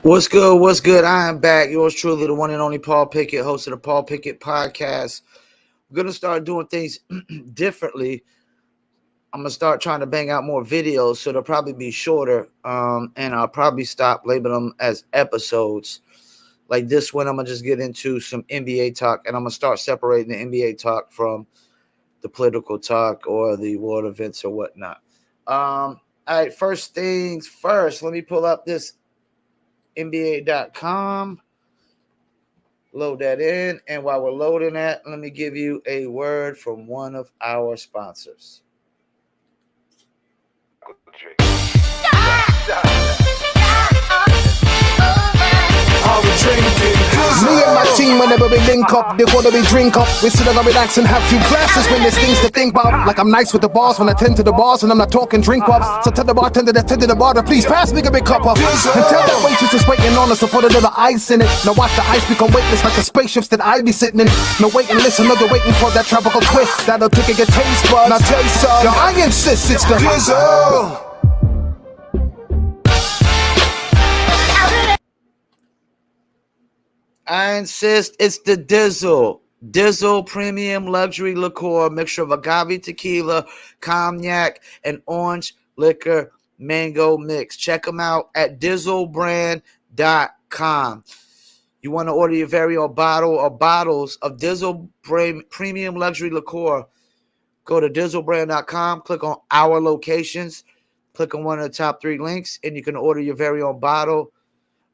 What's good? What's good? I am back. Yours truly, the one and only Paul Pickett, host of the Paul Pickett podcast. We're going to start doing things differently. I'm going to start trying to bang out more videos, so they'll probably be shorter, and I'll probably stop labeling them as episodes. Like this one, I'm going to just get into some NBA talk, and I'm going to start separating the NBA talk from the political talk or the world events or whatnot. All right, first things first, let me pull up this NBA.com. Load that in. And while we're loading that, let me give you a word from one of our sponsors. Me and my team, whenever we link up, they wanna be drink up. We sit down, relax and have few glasses when there's things to think about. Like I'm nice with the boss when I tend to the bars and I'm not talking drink ups. So tell the bartender that's tending the bar to please pass me a big cup up. And tell that waitress is waiting on us to put a little ice in it. Now watch the ice become weightless like the spaceships that I be sitting in. No wait and listen, no they're waiting for that tropical twist that'll take your taste buds. Now taste some. Yo, I insist it's the drizzle. I insist it's the Dizzle. Dizzle premium luxury liqueur, mixture of agave tequila, cognac, and orange liquor mango mix. Check them out at dizzlebrand.com. You want to order your very own bottle or bottles of Dizzle premium luxury liqueur, go to dizzlebrand.com, click on our locations, click on one of the top 3 links, and you can order your very own bottle.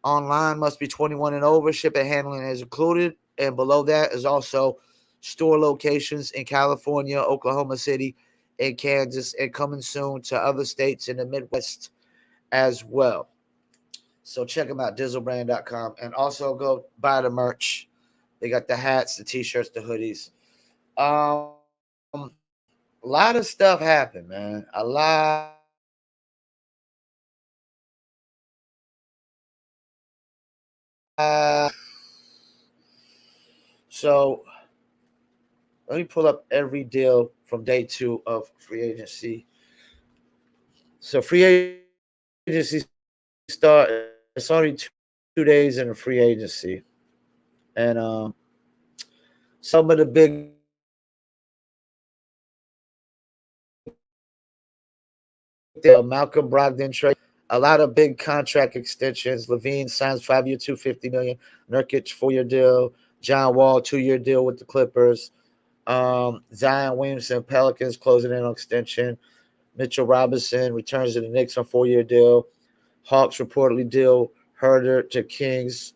Online must be 21 and over. Shipping and handling is included. And below that is also store locations in California, Oklahoma City, and Kansas, and coming soon to other states in the Midwest as well. So check them out, dizzlebrand.com. And also go buy the merch. They got the hats, the t-shirts, the hoodies. A lot of stuff happened, man. A lot. So let me pull up every deal from day 2 of free agency. So free agency start. It's only 2 days in a free agency, and some of the big Malcom Brogdon trade. A lot of big contract extensions. Levine signs 5-year, $250 million. Nurkic 4-year deal. John Wall 2-year deal with the Clippers. Zion Williamson, Pelicans closing in on extension. Mitchell Robinson returns to the Knicks on 4-year deal. Hawks reportedly deal Herder to Kings,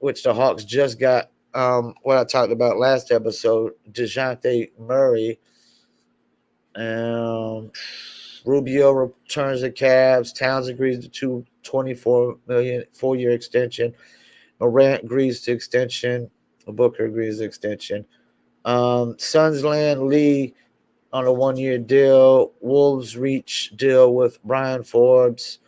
which the Hawks just got. What I talked about last episode, DeJounte Murray. Rubio returns to Cavs. Towns agrees to $24 million 4-year extension. Morant agrees to extension. Booker agrees to extension. Suns land Lee on a 1-year deal. Wolves reach deal with Brian Forbes.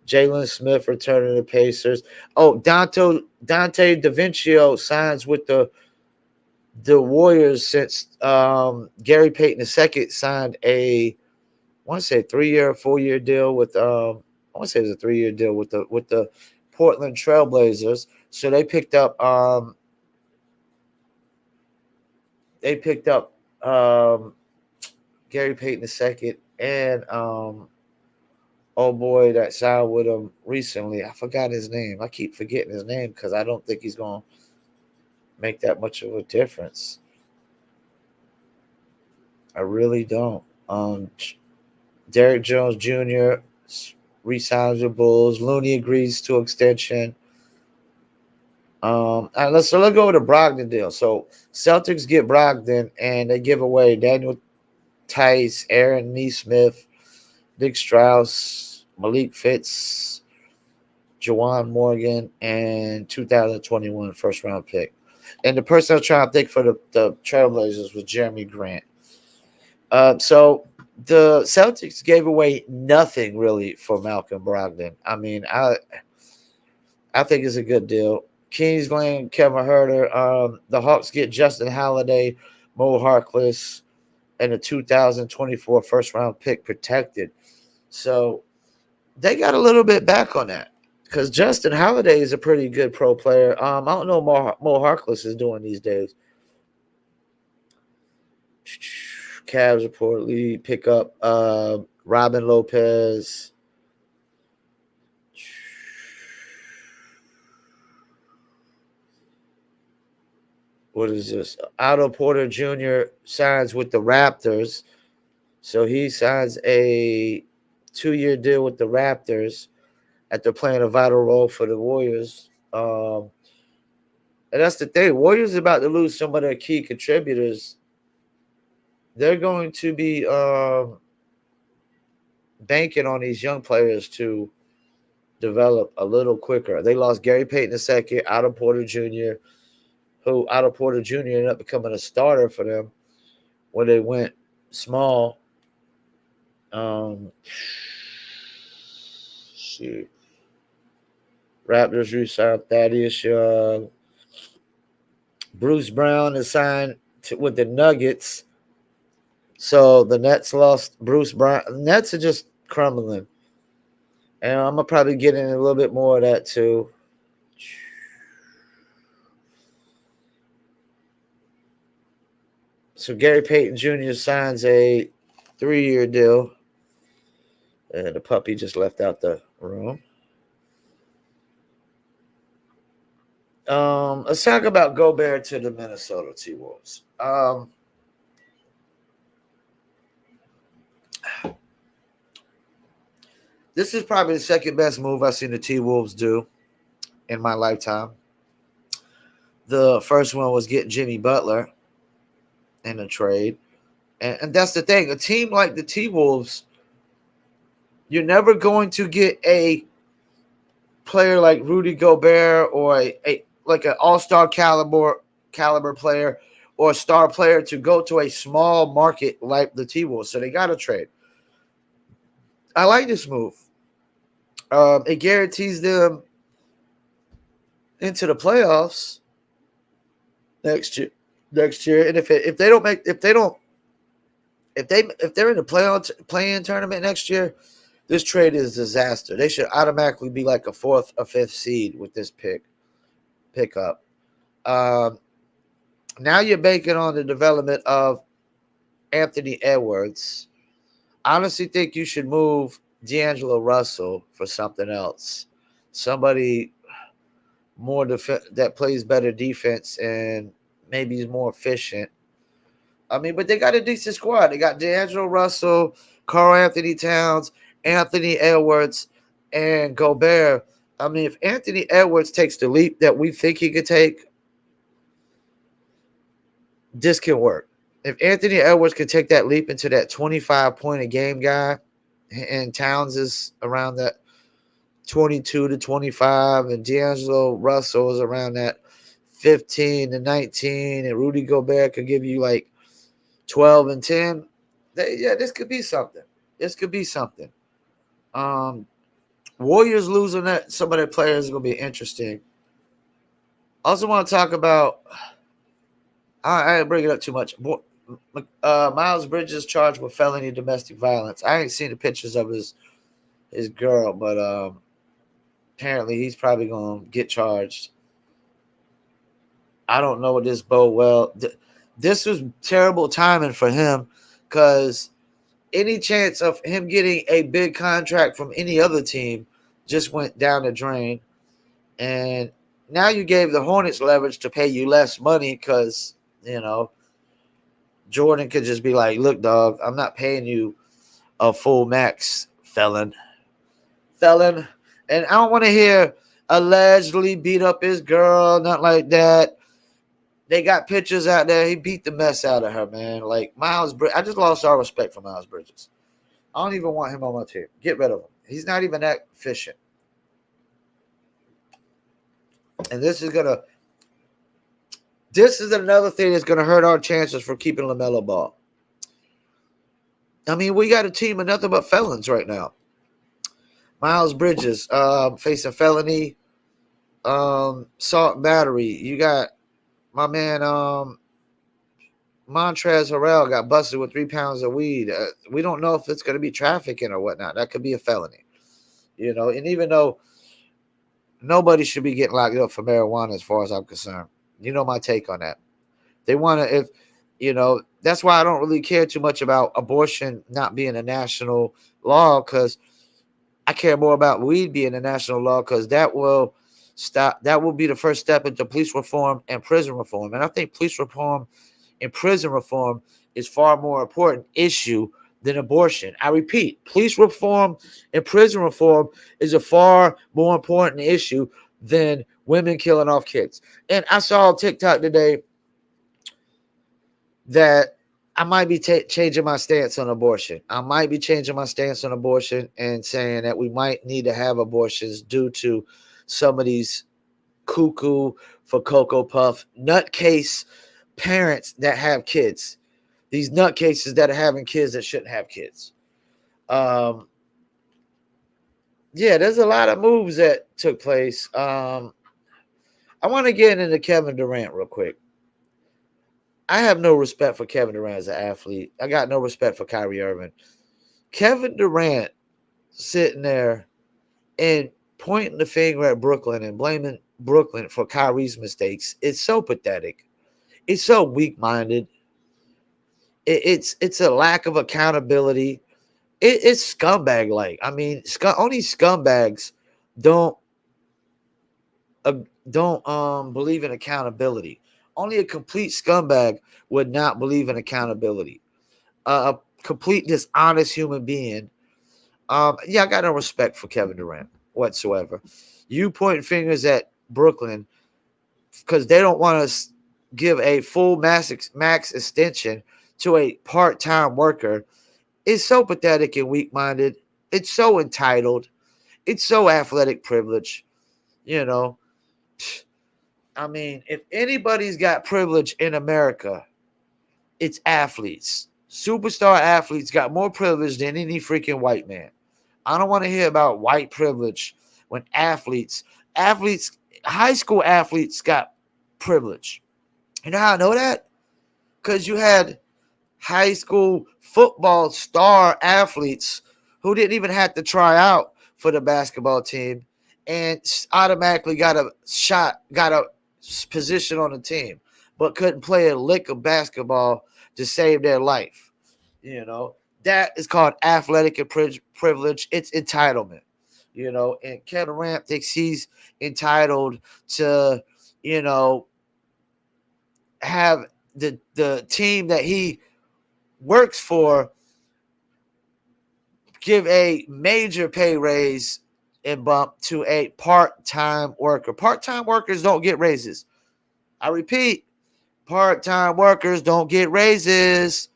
Jalen Smith returning to the Pacers. Oh, Dante DaVincio signs with the Warriors since Gary Payton II signed I want to say 3-year, 4-year deal with I want to say it was a 3-year deal with the Portland Trailblazers. So they picked up Gary Payton II and oh boy that signed with him recently. I forgot his name. I keep forgetting his name because I don't think he's gonna make that much of a difference. I really don't. Derrick Jones Jr. re-signs with Bulls. Looney agrees to extension. Let's go over the Brogdon deal. So Celtics get Brogdon and they give away Daniel Tice, Aaron Nesmith, Nick Strauss, Malik Fitz, Juwan Morgan, and 2021 first round pick. And the person I was trying to think for the Trailblazers was Jeremy Grant. So the Celtics gave away nothing really for Malcom Brogdon. I mean, I think it's a good deal. Kingsland, Kevin Herter. The Hawks get Justin Holiday, Mo Harkless, and a 2024 first round pick protected. So they got a little bit back on that Because Justin Holiday is a pretty good pro player. I don't know what Mo Harkless is doing these days. Cavs reportedly pick up Robin Lopez. What is this? Otto Porter Jr. signs with the Raptors. So he signs a 2-year deal with the Raptors after playing a vital role for the Warriors. And that's the thing. Warriors about to lose some of their key contributors. They're going to be banking on these young players to develop a little quicker. They lost Gary Payton II, Otto Porter Jr., who Otto Porter Jr. ended up becoming a starter for them when they went small. Shoot. Raptors re-signed Thaddeus Young. Bruce Brown is signed with the Nuggets. So the Nets lost Bruce Brown. Nets are just crumbling. And I'm going to probably get in a little bit more of that too. So Gary Payton Jr. signs a 3-year deal. And the puppy just left out the room. Let's talk about Gobert to the Minnesota T-Wolves. This is probably the second best move I've seen the T-Wolves do in my lifetime. The first one was getting Jimmy Butler in a trade. And that's the thing. A team like the T-Wolves, you're never going to get a player like Rudy Gobert or like an all-star caliber player or a star player to go to a small market like the T-Wolves. So they got to trade. I like this move. It guarantees them into the playoffs next year. And if they're in the play-in tournament next year, this trade is a disaster. They should automatically be like a 4th or 5th seed with this pickup. Now you're banking on the development of Anthony Edwards. I honestly think you should move D'Angelo Russell for something else. Somebody more that plays better defense and maybe is more efficient. I mean, but they got a decent squad. They got D'Angelo Russell, Karl Anthony Towns, Anthony Edwards, and Gobert. I mean, if Anthony Edwards takes the leap that we think he could take, this can work. If Anthony Edwards can take that leap into that 25-point-a-game guy, and Towns is around that 22 to 25, and D'Angelo Russell is around that 15 to 19, and Rudy Gobert could give you like 12 and 10. This could be something. Warriors losing some of their players is going to be interesting. I also want to talk about, I didn't bring it up too much. Miles Bridges charged with felony domestic violence. I ain't seen the pictures of his girl, but apparently he's probably going to get charged. I don't know what this bode well. This was terrible timing for him because any chance of him getting a big contract from any other team just went down the drain. And now you gave the Hornets leverage to pay you less money because, Jordan could just be like, look, dog, I'm not paying you a full max, felon. And I don't want to hear allegedly beat up his girl, not like that. They got pictures out there. He beat the mess out of her, man. Like, Miles Bridges. I just lost all respect for Miles Bridges. I don't even want him on my team. Get rid of him. He's not even that efficient. And this is another thing that's going to hurt our chances for keeping LaMelo Ball. I mean, we got a team of nothing but felons right now. Miles Bridges facing felony, assault and battery. You got my man Montrezl Harrell got busted with 3 pounds of weed. We don't know if it's going to be trafficking or whatnot. That could be a felony. And even though nobody should be getting locked up for marijuana as far as I'm concerned. You know my take on that. They want to, if that's why I don't really care too much about abortion not being a national law, because I care more about weed being a national law, because that will be the first step into police reform and prison reform. And I think police reform and prison reform is far more important issue than abortion. I repeat, police reform and prison reform is a far more important issue than women killing off kids. And I saw on TikTok today that I might be changing my stance on abortion. I might be changing my stance on abortion and saying that we might need to have abortions due to some of these cuckoo for Cocoa Puff nutcase parents that have kids. These nutcases that are having kids that shouldn't have kids. Yeah, there's a lot of moves that took place. I want to get into Kevin Durant real quick. I have no respect for Kevin Durant as an athlete. I got no respect for Kyrie Irving. Kevin Durant sitting there and pointing the finger at Brooklyn and blaming Brooklyn for Kyrie's mistakes. It's so pathetic. It's so weak-minded. It's a lack of accountability. It's scumbag-like. I mean, only scumbags don't believe in accountability. Only a complete scumbag would not believe in accountability. A complete dishonest human being. Yeah, I got no respect for Kevin Durant whatsoever. You pointing fingers at Brooklyn because they don't want to give a full max extension to a part-time worker is so pathetic and weak-minded. It's so entitled. It's so athletic privilege. I mean, if anybody's got privilege in America, it's athletes. Superstar athletes got more privilege than any freaking white man. I don't want to hear about white privilege when athletes, high school athletes got privilege. You know how I know that? Because you had high school football star athletes who didn't even have to try out for the basketball team and automatically got a position on the team, but couldn't play a lick of basketball to save their life. That is called athletic and privilege. It's entitlement. And Kevin Durant thinks he's entitled to, have the team that he works for give a major pay raise and bump to a part-time worker. Part-time workers don't get raises. I repeat, part-time workers don't get raises.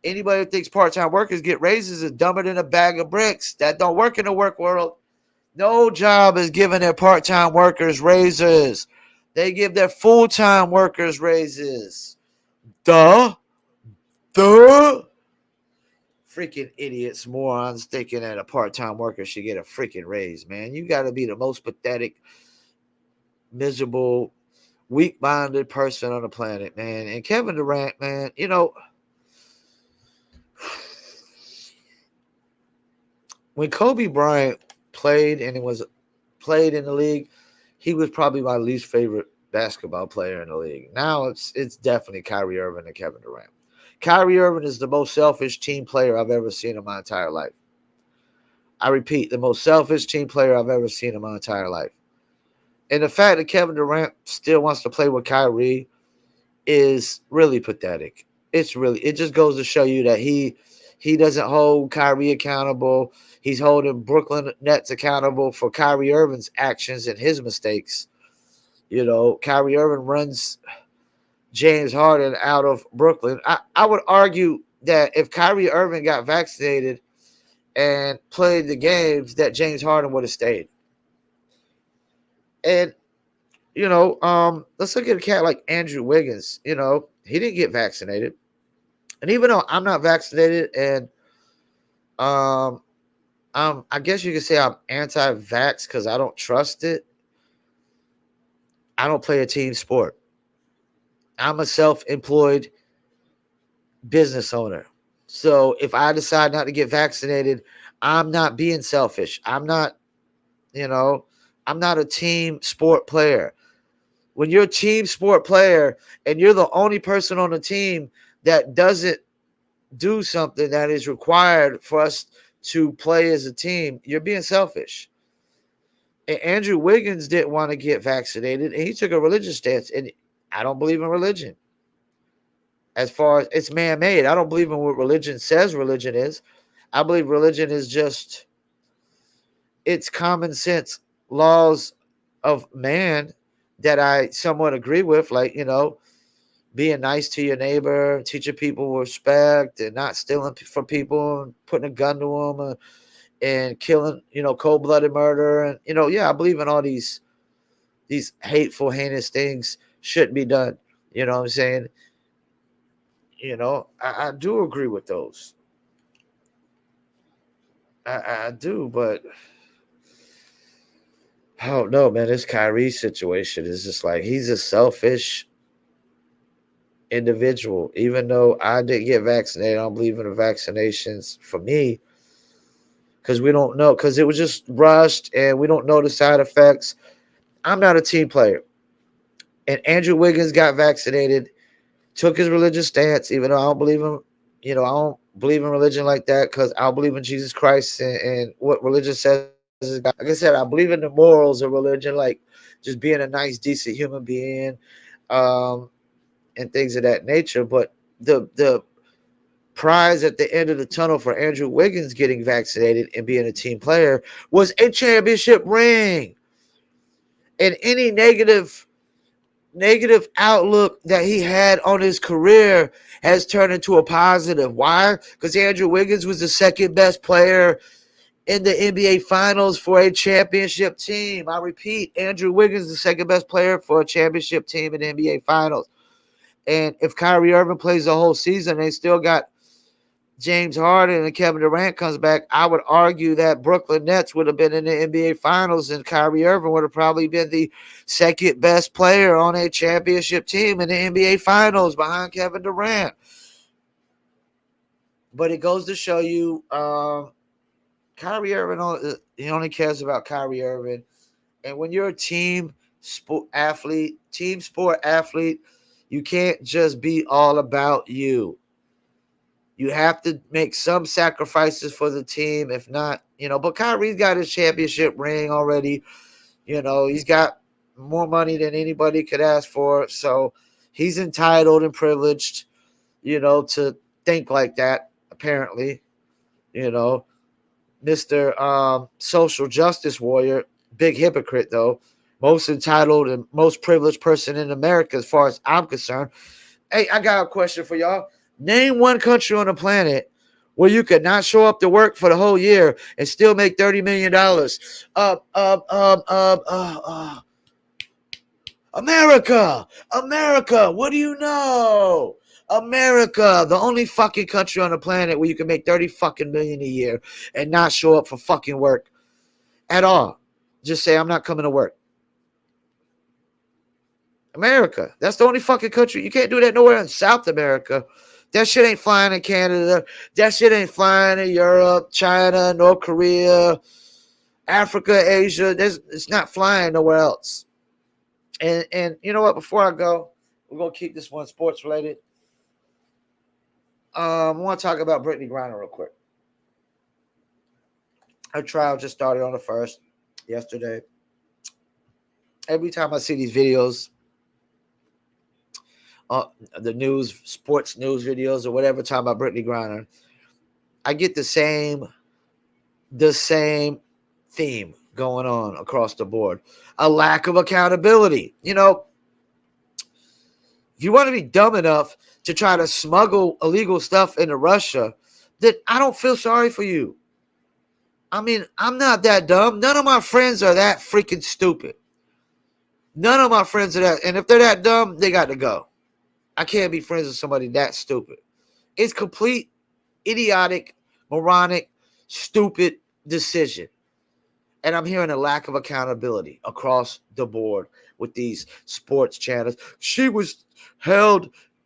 Anybody who thinks part-time workers get raises is dumber than a bag of bricks. That don't work in the work world. No job is giving their part-time workers raises. They give their full-time workers raises. Duh. Freaking idiots, morons thinking that a part-time worker should get a freaking raise, man. You got to be the most pathetic, miserable, weak-minded person on the planet, man. And Kevin Durant, man, when Kobe Bryant played and played in the league, he was probably my least favorite basketball player in the league. Now it's definitely Kyrie Irving and Kevin Durant. Kyrie Irving is the most selfish team player I've ever seen in my entire life. I repeat, the most selfish team player I've ever seen in my entire life. And the fact that Kevin Durant still wants to play with Kyrie is really pathetic. It just goes to show you that he doesn't hold Kyrie accountable. He's holding Brooklyn Nets accountable for Kyrie Irving's actions and his mistakes. Kyrie Irving runs James Harden out of Brooklyn. I would argue that if Kyrie Irving got vaccinated and played the games, that James Harden would have stayed. And, let's look at a cat like Andrew Wiggins. He didn't get vaccinated. And even though I'm not vaccinated and I guess you could say I'm anti-vax because I don't trust it, I don't play a team sport. I'm a self-employed business owner. So if I decide not to get vaccinated, I'm not being selfish. I'm not, I'm not a team sport player. When you're a team sport player and you're the only person on the team that doesn't do something that is required for us to play as a team, you're being selfish. And Andrew Wiggins didn't want to get vaccinated, and he took a religious stance. And I don't believe in religion. As far as it's man-made, I don't believe in what religion says religion is. I believe religion is just it's common sense laws of man that I somewhat agree with, like, being nice to your neighbor, teaching people respect, and not stealing from people and putting a gun to them, and killing, cold-blooded murder. And, yeah, I believe in all these hateful, heinous things shouldn't be done. You know what I'm saying? I do agree with those. I do, but I don't know, man. This Kyrie situation is just like he's a selfish individual. Even though I didn't get vaccinated, I don't believe in the vaccinations for me because we don't know, because it was just rushed and we don't know the side effects. I'm not a team player. And Andrew Wiggins got vaccinated, took his religious stance, even though I don't believe in, I don't believe in religion like that because I don't believe in Jesus Christ and what religion says is God. Like I said, I believe in the morals of religion, like just being a nice, decent human being, um, and things of that nature. But the prize at the end of the tunnel for Andrew Wiggins getting vaccinated and being a team player was a championship ring. And any negative outlook that he had on his career has turned into a positive. Why? Because Andrew Wiggins was the second best player in the NBA Finals for a championship team. I repeat, Andrew Wiggins is the second best player for a championship team in the NBA Finals. And if Kyrie Irving plays the whole season, they still got James Harden and Kevin Durant comes back. I would argue that Brooklyn Nets would have been in the NBA Finals and Kyrie Irving would have probably been the second best player on a championship team in the NBA Finals behind Kevin Durant. But it goes to show you, Kyrie Irving, he only cares about Kyrie Irving. And when you're a team sport athlete, you can't just be all about you. You have to make some sacrifices for the team. If not, but Kyrie's got his championship ring already. He's got more money than anybody could ask for. So he's entitled and privileged, to think like that, apparently. Mr. Social Justice Warrior, big hypocrite, though. Most entitled and most privileged person in America, as far as I'm concerned. Hey, I got a question for y'all. Name one country on the planet where you could not show up to work for the whole year and still make $30 million. America. What do you know? America, the only fucking country on the planet where you can make 30 fucking million a year and not show up for fucking work at all. Just say, I'm not coming to work. America. That's the only fucking country. You can't do that nowhere in South America. That shit ain't flying in Canada. That shit ain't flying in Europe, China, North Korea, Africa, Asia. It's not flying nowhere else. And you know what? Before I go, we're gonna keep this one sports related. I want to talk about Brittany Griner real quick. Her trial just started on the 1st yesterday. Every time I see these videos, the sports news videos or whatever, talking about Brittany Griner, I get the same theme going on across the board. A lack of accountability. If you want to be dumb enough to try to smuggle illegal stuff into Russia, then I don't feel sorry for you. I mean, I'm not that dumb. None of my friends are that freaking stupid. None of my friends are that. And if they're that dumb, they got to go. I can't be friends with somebody that stupid. It's complete, idiotic, moronic, stupid decision. And I'm hearing a lack of accountability across the board with these sports channels. She was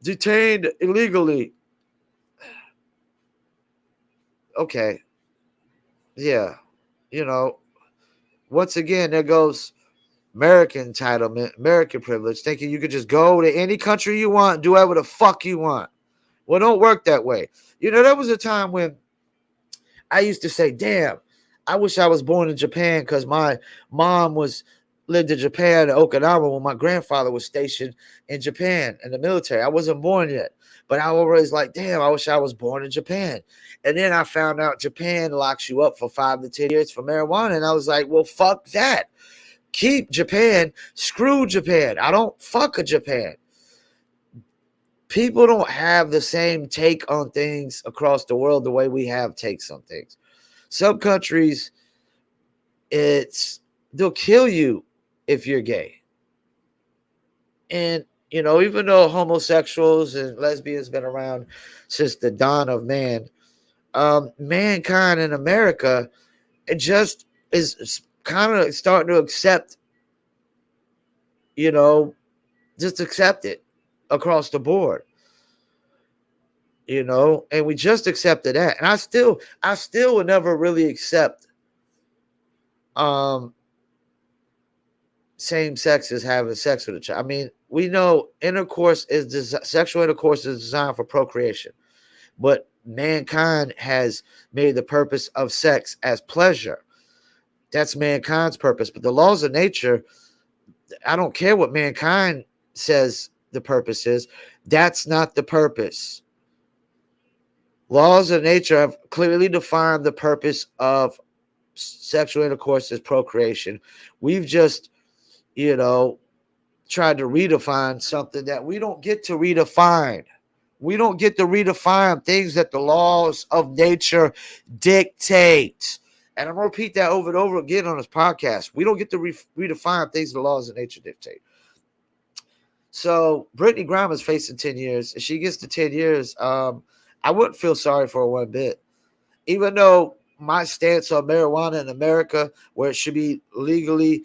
detained illegally. Okay. Yeah. once again, there goes American entitlement, American privilege, thinking you could just go to any country you want, do whatever the fuck you want. Well, don't work that way. There was a time when I used to say, damn, I wish I was born in Japan because my mom lived in Japan in Okinawa when my grandfather was stationed in Japan in the military. I wasn't born yet, but I always like, damn, I wish I was born in Japan. And then I found out Japan locks you up for 5 to 10 years for marijuana. And I was like, well, fuck that. Keep Japan. Screw Japan. I don't fuck a Japan. People don't have the same take on things across the world the way we have takes on things. Some countries, they'll kill you if you're gay. And, even though homosexuals and lesbians been around since the dawn of man, mankind in America, it just is kind of starting to accept, just accept it across the board. And we just accepted that. And I still would never really accept same sex is having sex with a child. I mean, we know sexual intercourse is designed for procreation, but mankind has made the purpose of sex as pleasure. That's mankind's purpose. But the laws of nature, I don't care what mankind says the purpose is. That's not the purpose. Laws of nature have clearly defined the purpose of sexual intercourse as procreation. We've just, tried to redefine something that we don't get to redefine. We don't get to redefine things that the laws of nature dictate. And I'm going to repeat that over and over again on this podcast. We don't get to redefine things the laws of nature dictate. So Brittany Grimer's facing 10 years. If she gets to 10 years, I wouldn't feel sorry for her one bit. Even though my stance on marijuana in America, where it should be legally,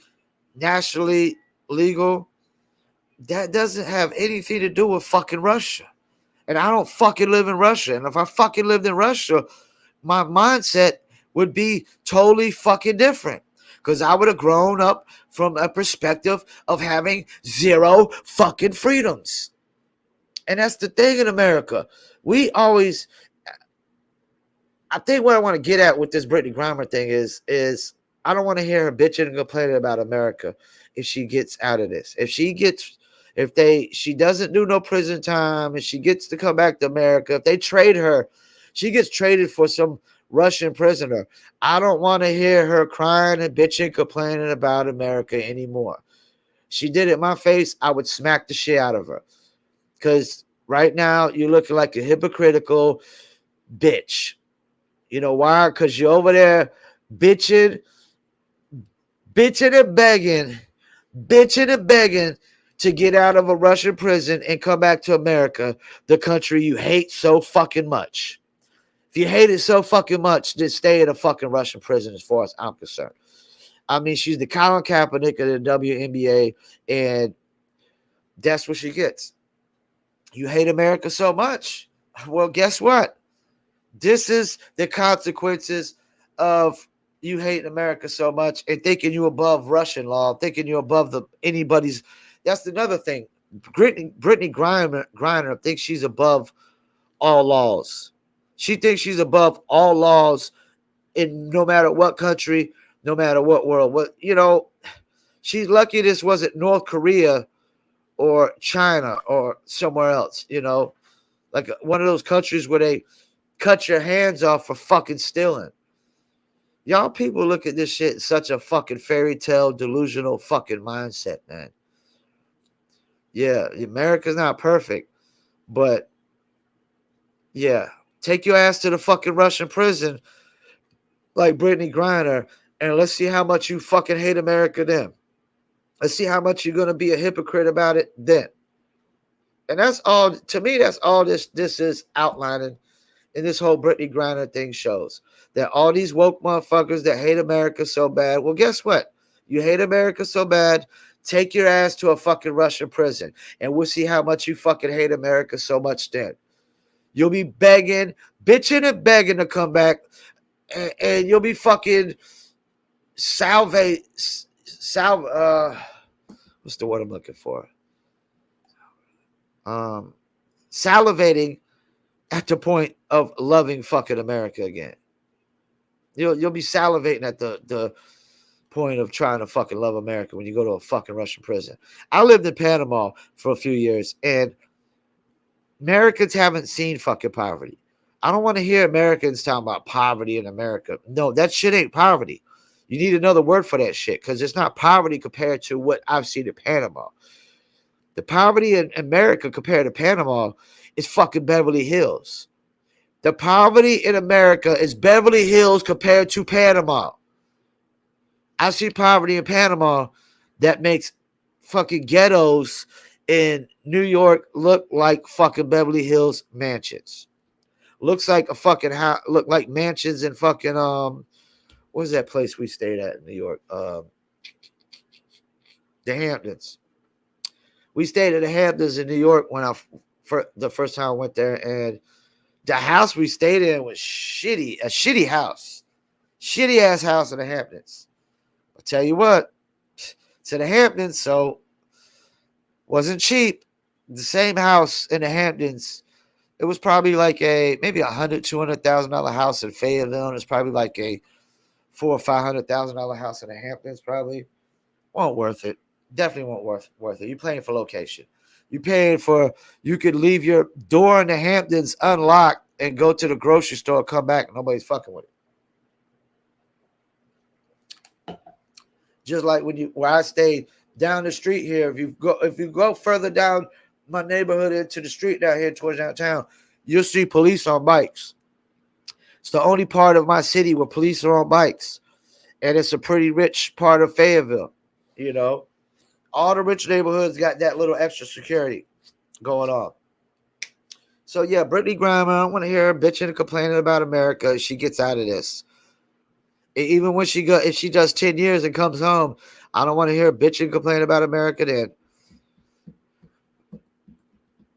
nationally legal, that doesn't have anything to do with fucking Russia. And I don't fucking live in Russia. And if I fucking lived in Russia, my mindset would be totally fucking different. Because I would have grown up from a perspective of having zero fucking freedoms. And that's the thing in America. I think what I want to get at with this Brittany Griner thing is I don't want to hear her bitching and complaining about America if she gets out of this. She doesn't do no prison time and she gets to come back to America, if they trade her, she gets traded for some Russian prisoner. I don't want to hear her crying and bitching, complaining about America anymore. She did it in my face, I would smack the shit out of her. Because right now you're looking like a hypocritical bitch. You know why? Because you're over there bitching and begging to get out of a Russian prison and come back to America, the country you hate so fucking much. If you hate it so fucking much, then stay in a fucking Russian prison as far as I'm concerned. I mean, she's the Colin Kaepernick of the WNBA, and that's what she gets. You hate America so much. Well, guess what? This is the consequences of you hating America so much and thinking you above Russian law, thinking you're above anybody's. That's another thing. Brittany Griner thinks she's above all laws. She thinks she's above all laws in no matter what country, no matter what world. She's lucky this wasn't North Korea or China or somewhere else, like one of those countries where they cut your hands off for fucking stealing. Y'all people look at this shit in such a fucking fairy tale, delusional fucking mindset, man. Yeah, America's not perfect, but yeah, take your ass to the fucking Russian prison like Brittany Griner, and let's see how much you fucking hate America then. Let's see how much you're going to be a hypocrite about it then. And that's all, to me, that's all this is outlining. And this whole Brittany Griner thing shows that all these woke motherfuckers that hate America so bad. Well, guess what? You hate America so bad, take your ass to a fucking Russian prison, and we'll see how much you fucking hate America so much then. You'll be bitching and begging to come back, and you'll be fucking what's the word I'm looking for? Salivating at the point of loving fucking America again. You'll be salivating at the point of trying to fucking love America when you go to a fucking Russian prison. I lived in Panama for a few years, and Americans haven't seen fucking poverty. I don't want to hear Americans talking about poverty in America. No, that shit ain't poverty. You need another word for that shit, because it's not poverty compared to what I've seen in Panama. The poverty in America compared to Panama is fucking Beverly Hills. The poverty in America is Beverly Hills compared to Panama. I see poverty in Panama that makes fucking ghettos in New York look like fucking Beverly Hills mansions. Looks like a fucking house, look like mansions in fucking what was that place we stayed at in New York? The Hamptons. We stayed at the Hamptons in New York when the first time I went there, and the house we stayed in was shitty, a shitty house, shitty ass house in the Hamptons. I'll tell you what, it's in the Hamptons, so wasn't cheap. The same house in the Hamptons, it was probably like maybe $100,000-$200,000 house in Fayetteville. It's probably like a $400,000 or $500,000 house in the Hamptons. Probably won't worth it. Definitely won't worth it. You're paying for location. You're paying for, you could leave your door in the Hamptons unlocked and go to the grocery store, come back, and nobody's fucking with it. Just like where I stayed down the street here. If you go further down my neighborhood into the street down here towards downtown, you'll see police on bikes. It's the only part of my city where police are on bikes, and it's a pretty rich part of Fayetteville. You know, all the rich neighborhoods got that little extra security going on. So yeah, Brittany Griner, I don't want to hear her bitching and complaining about America. She gets out of this. Even when if she does 10 years and comes home, I don't want to hear her bitching and complaining about America then.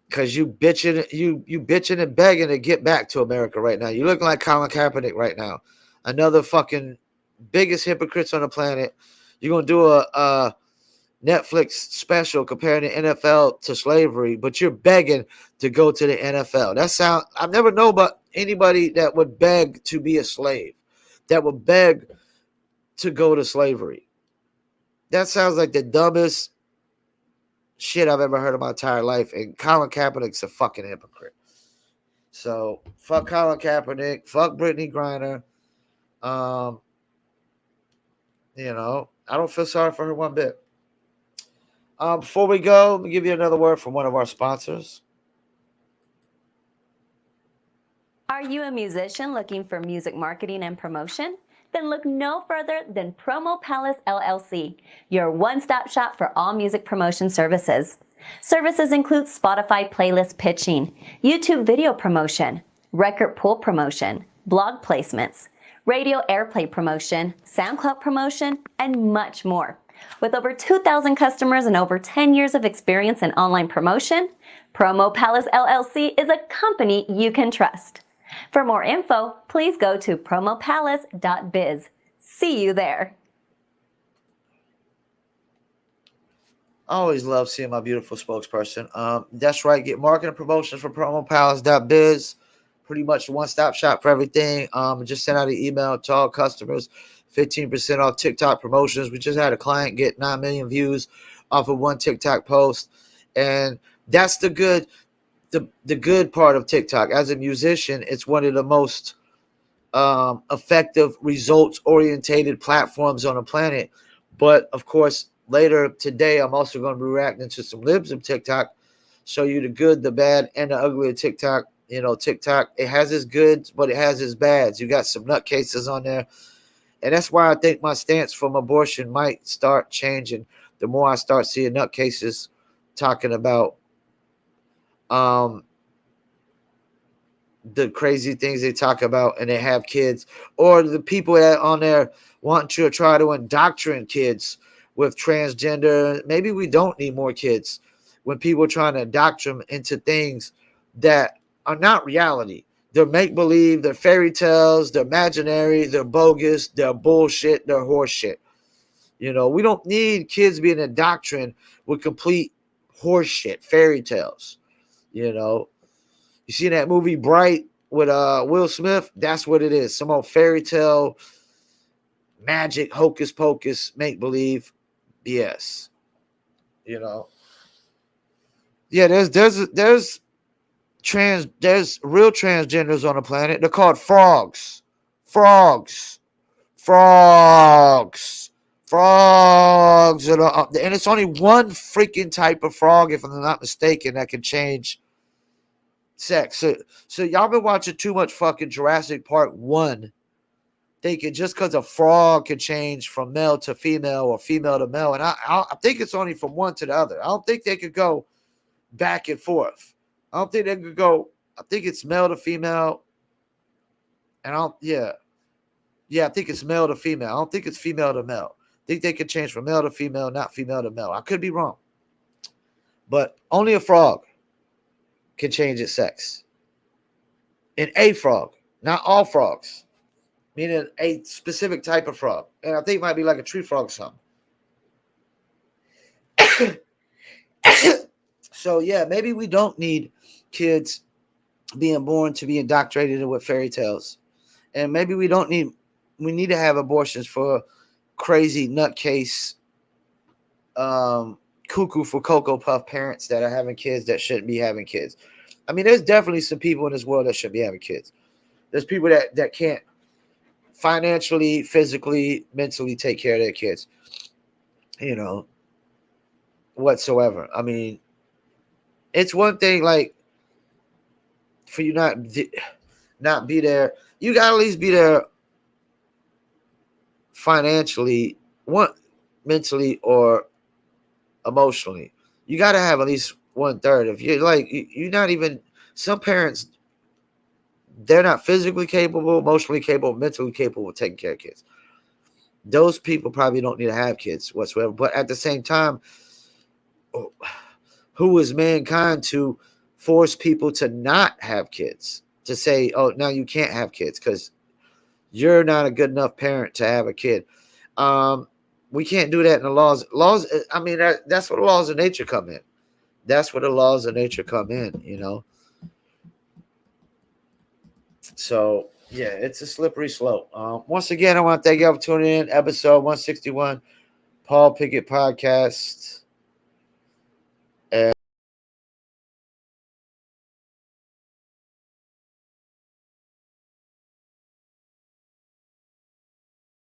Because you bitching and begging to get back to America right now. You look like Colin Kaepernick right now. Another fucking biggest hypocrites on the planet. You're going to do a Netflix special comparing the NFL to slavery, but you're begging to go to the NFL. I've never known about anybody that would beg to be a slave, that would beg to go to slavery. That sounds like the dumbest shit I've ever heard in my entire life. And Colin Kaepernick's a fucking hypocrite. So fuck Colin Kaepernick, fuck Brittany Griner. You know, I don't feel sorry for her one bit. Before we go, let me give you another word from one of our sponsors. Are you a musician looking for music marketing and promotion? Then look no further than Promo Palace LLC, your one-stop shop for all music promotion services. Services include Spotify playlist pitching, YouTube video promotion, record pool promotion, blog placements, radio airplay promotion, SoundCloud promotion, and much more. With over 2,000 customers and over 10 years of experience in online promotion, Promo Palace LLC is a company you can trust. For more info, please go to promopalace.biz. See you there. I always love seeing my beautiful spokesperson. That's right. Get marketing promotions for promopalace.biz. Pretty much a one-stop shop for everything. Just send out an email to all customers. 15% off TikTok promotions. We just had a client get 9 million views off of one TikTok post. And that's the good part of TikTok. As a musician, it's one of the most effective, results-orientated platforms on the planet. But, of course, later today, I'm also going to be reacting to some libs of TikTok, show you the good, the bad, and the ugly of TikTok. You know, TikTok, it has its goods, but it has its bads. You got some nutcases on there. And that's why I think my stance from abortion might start changing. The more I start seeing nutcases talking about the crazy things they talk about, and they have kids, or the people that on there want to try to indoctrinate kids with transgender. Maybe we don't need more kids when people are trying to indoctrinate them into things that are not reality. They're make-believe, they're fairy tales, they're imaginary, they're bogus, they're bullshit, they're horseshit. You know, we don't need kids being indoctrinated with complete horseshit, fairy tales. You know, you see that movie Bright with Will Smith? That's what it is. Some old fairy tale, magic, hocus pocus, make believe, BS. You know, yeah. There's real transgenders on the planet. They're called frogs. Frogs. Frogs. Frogs. And it's only one freaking type of frog, if I'm not mistaken, that can change sex. So y'all been watching too much fucking Jurassic Park 1, thinking just because a frog can change from male to female or female to male. And I think it's only from one to the other. I don't think they could go back and forth. I don't think they could go. I think it's male to female. And I think it's male to female. I don't think it's female to male. I think they could change from male to female, not female to male. I could be wrong. But only a frog can change its sex. And a frog, not all frogs. Meaning a specific type of frog. And I think it might be like a tree frog or something. So, yeah, maybe we don't need kids being born to be indoctrinated with fairy tales. And maybe we need to have abortions for crazy nutcase, cuckoo for Cocoa Puff parents that are having kids that shouldn't be having kids. I mean, there's definitely some people in this world that should be having kids. There's people that can't financially, physically, mentally take care of their kids, you know, whatsoever. I mean, it's one thing, like, for you not be there. You got to at least be there financially, mentally, or emotionally. You got to have at least 1/3. If you're like, you're not even, some parents, they're not physically capable, emotionally capable, mentally capable of taking care of kids. Those people probably don't need to have kids whatsoever. But at the same time, who is mankind to force people to not have kids? To say, oh, now you can't have kids because you're not a good enough parent to have a kid. We can't do that in the laws. I mean, that's where the laws of nature come in. That's where the laws of nature come in, you know. So, yeah, it's a slippery slope. Once again, I want to thank you for tuning in. Episode 161, Paul Pickett Podcast.